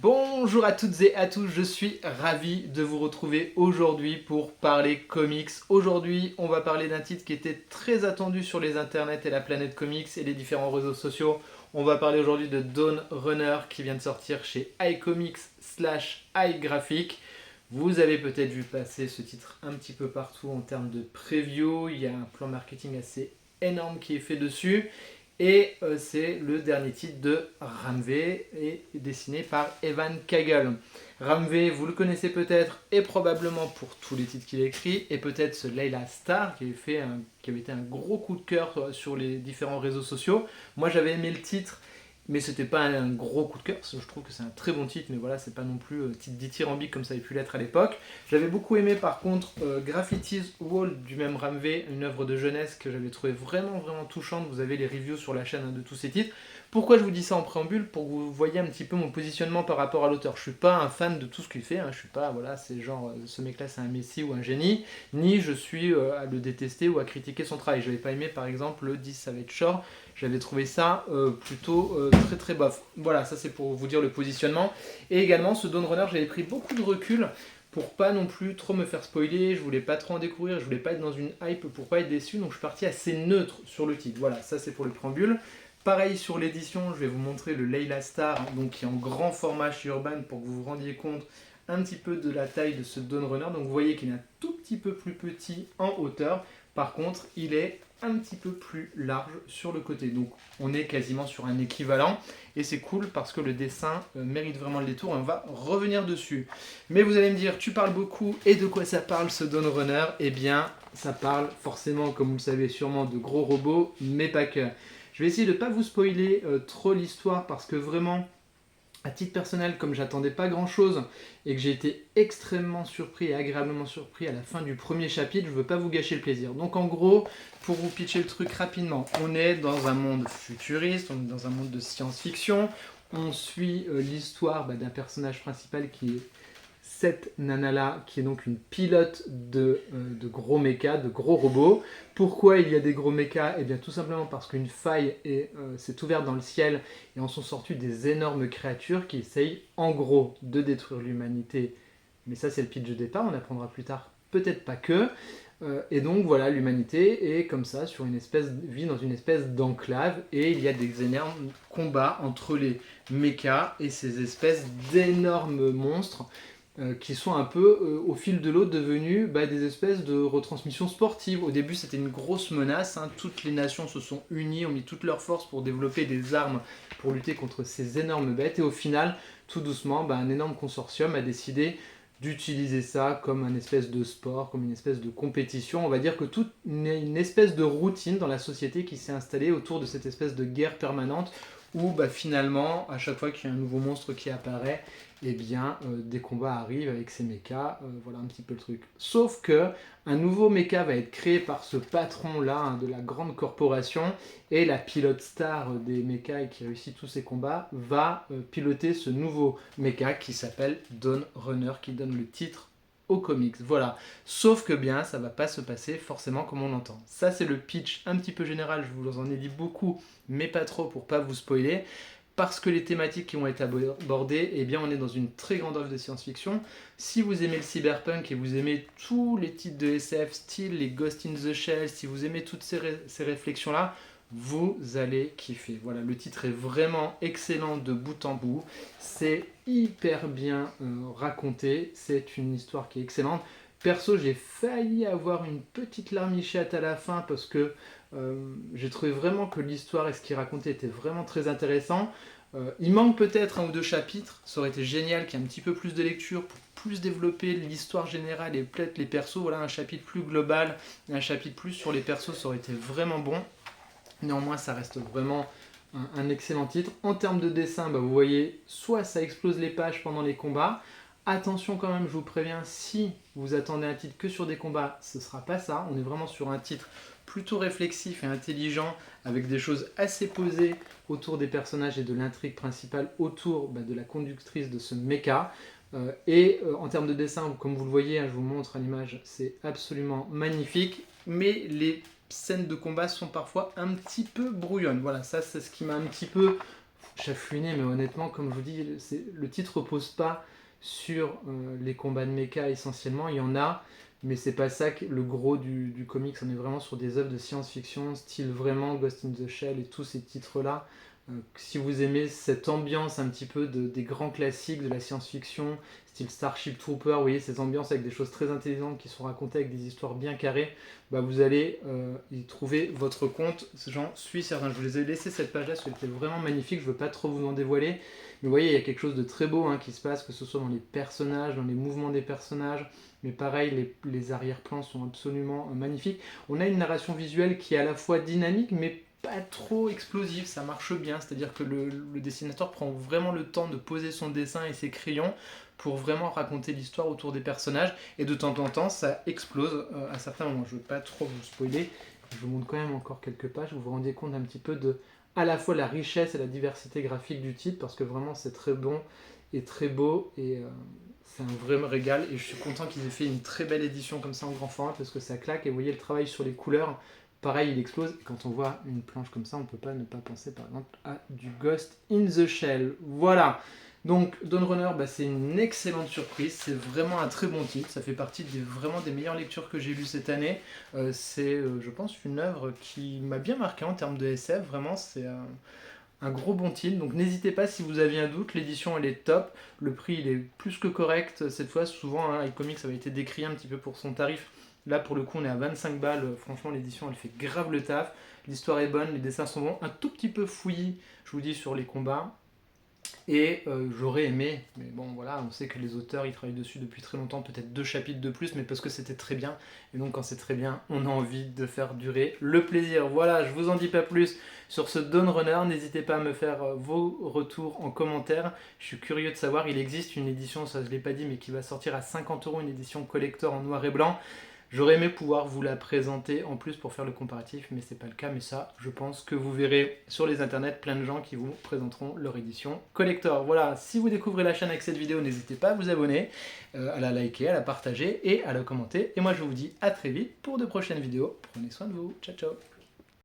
Bonjour à toutes et à tous, je suis ravi de vous retrouver aujourd'hui pour parler comics. Aujourd'hui, on va parler d'un titre qui était très attendu sur les internets et la planète comics et les différents réseaux sociaux. On va parler aujourd'hui de Dawn Runner qui vient de sortir chez iComics/iGraphic. Vous avez peut-être vu passer ce titre un petit peu partout en termes de preview. Il y a un plan marketing assez énorme qui est fait dessus. Et c'est le dernier titre de Ramvé et dessiné par Evan Kagel. Ramvé, vous le connaissez peut-être et probablement pour tous les titres qu'il a écrits, et peut-être ce Layla Starr qui avait été un gros coup de cœur sur les différents réseaux sociaux. Moi j'avais aimé le titre, mais c'était pas un gros coup de cœur, parce que je trouve que c'est un très bon titre, mais voilà, c'est pas non plus titre dithyrambique comme ça avait pu l'être à l'époque. J'avais beaucoup aimé par contre Graffiti's Wall du même Ramvé, une œuvre de jeunesse que j'avais trouvé vraiment touchante. Vous avez les reviews sur la chaîne de tous ces titres. Pourquoi je vous dis ça en préambule? Pour que vous voyez un petit peu mon positionnement par rapport à l'auteur. Je suis pas un fan de tout ce qu'il fait, je suis pas, voilà, c'est genre, ce mec là c'est un messie ou un génie, ni je suis à le détester ou à critiquer son travail. J'avais pas aimé par exemple le 10 Savage Shore, j'avais trouvé ça plutôt très bof. Voilà, ça c'est pour vous dire le positionnement. Et également ce Dawn Runner, j'avais pris beaucoup de recul pour pas non plus trop me faire spoiler, je voulais pas trop en découvrir, je voulais pas être dans une hype pour pas être déçu, donc je suis parti assez neutre sur le titre. Voilà, ça c'est pour le préambule. Pareil sur l'édition, je vais vous montrer le Layla Starr, donc qui est en grand format chez Urban pour que vous vous rendiez compte un petit peu de la taille de ce Dawn Runner. Donc vous voyez qu'il est un tout petit peu plus petit en hauteur, par contre il est un petit peu plus large sur le côté. Donc on est quasiment sur un équivalent et c'est cool parce que le dessin mérite vraiment le détour et on va revenir dessus. Mais vous allez me dire, tu parles beaucoup et de quoi ça parle ce Dawn Runner? Eh bien ça parle forcément, comme vous le savez sûrement, de gros robots, mais pas que. Je vais essayer de ne pas vous spoiler trop l'histoire parce que vraiment, à titre personnel, comme j'attendais pas grand chose et que j'ai été extrêmement surpris et agréablement surpris à la fin du premier chapitre, je veux pas vous gâcher le plaisir. Donc en gros, pour vous pitcher le truc rapidement, on est dans un monde futuriste, on est dans un monde de science-fiction, on suit l'histoire d'un personnage principal qui est cette nana-là, qui est donc une pilote de gros mechas, de gros robots. Pourquoi il y a des gros mechas? Eh bien tout simplement parce qu'une faille s'est ouverte dans le ciel et en sont sorties des énormes créatures qui essayent en gros de détruire l'humanité. Mais ça c'est le pitch de départ, on apprendra plus tard, peut-être pas que. Et donc voilà, l'humanité est comme ça, vit dans une espèce d'enclave et il y a des énormes combats entre les mechas et ces espèces d'énormes monstres qui sont un peu, au fil de l'eau, devenus des espèces de retransmissions sportives. Au début, c'était une grosse menace. Toutes les nations se sont unies, ont mis toutes leurs forces pour développer des armes pour lutter contre ces énormes bêtes. Et au final, tout doucement, un énorme consortium a décidé d'utiliser ça comme un espèce de sport, comme une espèce de compétition. On va dire que toute une espèce de routine dans la société qui s'est installée autour de cette espèce de guerre permanente où finalement, à chaque fois qu'il y a un nouveau monstre qui apparaît, eh bien, des combats arrivent avec ces mechas, voilà un petit peu le truc. Sauf que un nouveau mecha va être créé par ce patron-là de la grande corporation, et la pilote star des mechas et qui réussit tous ces combats va piloter ce nouveau mecha qui s'appelle Dawn Runner, qui donne le titre aux comics. Voilà. Sauf que ça va pas se passer forcément comme on l'entend. Ça c'est le pitch un petit peu général, je vous en ai dit beaucoup, mais pas trop pour pas vous spoiler. Parce que les thématiques qui vont être abordées, eh bien on est dans une très grande œuvre de science-fiction. Si vous aimez le cyberpunk et vous aimez tous les titres de SF, style les Ghost in the Shell, si vous aimez toutes ces réflexions-là, vous allez kiffer. Voilà, le titre est vraiment excellent de bout en bout. C'est hyper bien raconté, c'est une histoire qui est excellente. Perso, j'ai failli avoir une petite larmichette à la fin parce que j'ai trouvé vraiment que l'histoire et ce qu'il racontait était vraiment très intéressant. Il manque peut-être un ou deux chapitres, ça aurait été génial qu'il y ait un petit peu plus de lecture pour plus développer l'histoire générale et peut-être les persos. Voilà, un chapitre plus global, un chapitre plus sur les persos, ça aurait été vraiment bon. Néanmoins, ça reste vraiment un excellent titre. En termes de dessin, vous voyez, soit ça explose les pages pendant les combats. Attention quand même, je vous préviens, si vous attendez un titre que sur des combats, ce ne sera pas ça. On est vraiment sur un titre plutôt réflexif et intelligent, avec des choses assez posées autour des personnages et de l'intrigue principale autour de la conductrice de ce mecha. En termes de dessin, comme vous le voyez, je vous montre à l'image, c'est absolument magnifique, mais les scènes de combat sont parfois un petit peu brouillonnes. Voilà, ça c'est ce qui m'a un petit peu chafouiner, mais honnêtement, comme je vous dis, le titre repose pas sur les combats de mecha essentiellement. Il y en a, mais c'est pas ça le gros du comics. On est vraiment sur des œuvres de science-fiction, style vraiment Ghost in the Shell et tous ces titres-là. Si vous aimez cette ambiance un petit peu des grands classiques de la science-fiction, style Starship Trooper, vous voyez ces ambiances avec des choses très intelligentes qui sont racontées avec des histoires bien carrées, bah vous allez y trouver votre compte, j'en suis certain. Je vous ai laissé cette page là parce qu'elle était vraiment magnifique, je ne veux pas trop vous en dévoiler, mais vous voyez il y a quelque chose de très beau qui se passe, que ce soit dans les personnages, dans les mouvements des personnages, mais pareil les arrière-plans sont absolument magnifiques. On a une narration visuelle qui est à la fois dynamique mais pas trop explosif, ça marche bien, c'est-à-dire que le dessinateur prend vraiment le temps de poser son dessin et ses crayons pour vraiment raconter l'histoire autour des personnages, et de temps en temps ça explose à certains moments. Je ne veux pas trop vous spoiler, je vous montre quand même encore quelques pages, vous vous rendez compte un petit peu de à la fois la richesse et la diversité graphique du titre, parce que vraiment c'est très bon et très beau, et c'est un vrai régal, et je suis content qu'ils aient fait une très belle édition comme ça en grand format, parce que ça claque, et vous voyez le travail sur les couleurs, pareil, il explose. Et quand on voit une planche comme ça, on ne peut pas ne pas penser par exemple à du Ghost in the Shell. Voilà. Donc Dawn Runner, c'est une excellente surprise. C'est vraiment un très bon titre. Ça fait partie vraiment des meilleures lectures que j'ai lues cette année. C'est, je pense, une œuvre qui m'a bien marqué en termes de SF. Vraiment, c'est un gros bon titre. Donc n'hésitez pas si vous aviez un doute. L'édition, elle est top. Le prix, il est plus que correct. Cette fois, souvent, iComics avait été décrié un petit peu pour son tarif. Là, pour le coup, on est à 25 balles. Franchement, l'édition, elle fait grave le taf. L'histoire est bonne, les dessins sont bons. Un tout petit peu fouillis, je vous dis, sur les combats. Et j'aurais aimé, mais bon voilà, on sait que les auteurs ils travaillent dessus depuis très longtemps, peut-être 2 chapitres de plus, mais parce que c'était très bien. Et donc quand c'est très bien, on a envie de faire durer le plaisir. Voilà, je vous en dis pas plus sur ce Dawn Runner. N'hésitez pas à me faire vos retours en commentaire. Je suis curieux de savoir, il existe une édition, ça je l'ai pas dit, mais qui va sortir à 50 €, une édition collector en noir et blanc. J'aurais aimé pouvoir vous la présenter en plus pour faire le comparatif, mais c'est pas le cas. Mais ça, je pense que vous verrez sur les internets plein de gens qui vous présenteront leur édition collector. Voilà, si vous découvrez la chaîne avec cette vidéo, n'hésitez pas à vous abonner, à la liker, à la partager et à la commenter. Et moi, je vous dis à très vite pour de prochaines vidéos. Prenez soin de vous. Ciao, ciao.